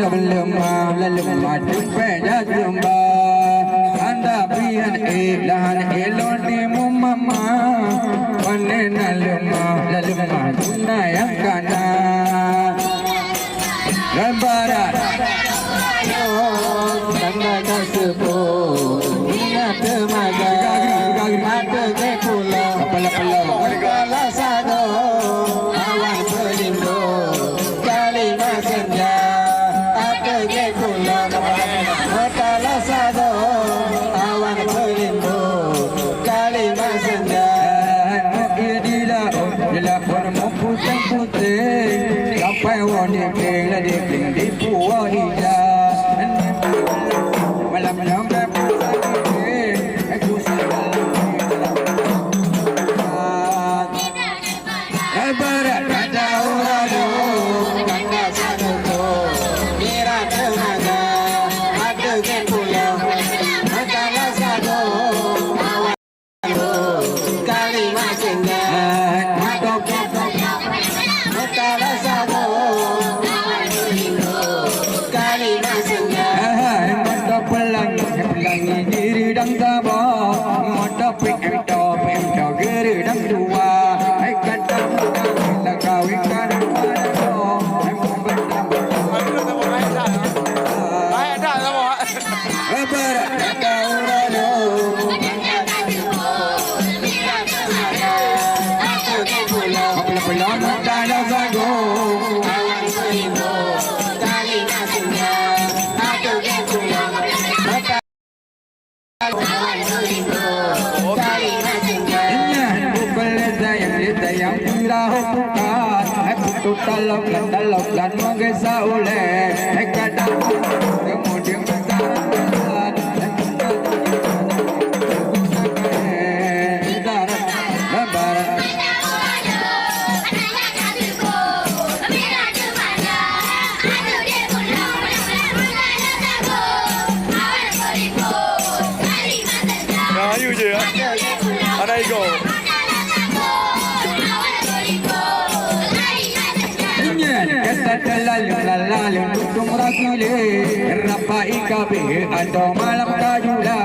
lemah lemah cepatnya jumpa anda pian lahan elon di mama panena lemah tuna yang kana lebaran tanda kasih ingat temaga mata ke pulau kepala sado awan pelindo kali senja ate ke pulau kepala sado awan pelindo kali senja dila pun putih sampai wani peng di puau hijau malam malam aku sedang lebaran ada urado kanda sanuko mira temaga ada ke pulau kala sado kali masinga adok kala sado kali masinga pelangi diri dan tabah mata pekto geri dan dua hai kata kita kawin kan yang pirah bukan aku talok dan menggesa oleh kadang kemudian bertahan Ayo je, ada ego. Lalu tumrasile rapai kabe ado malam kajula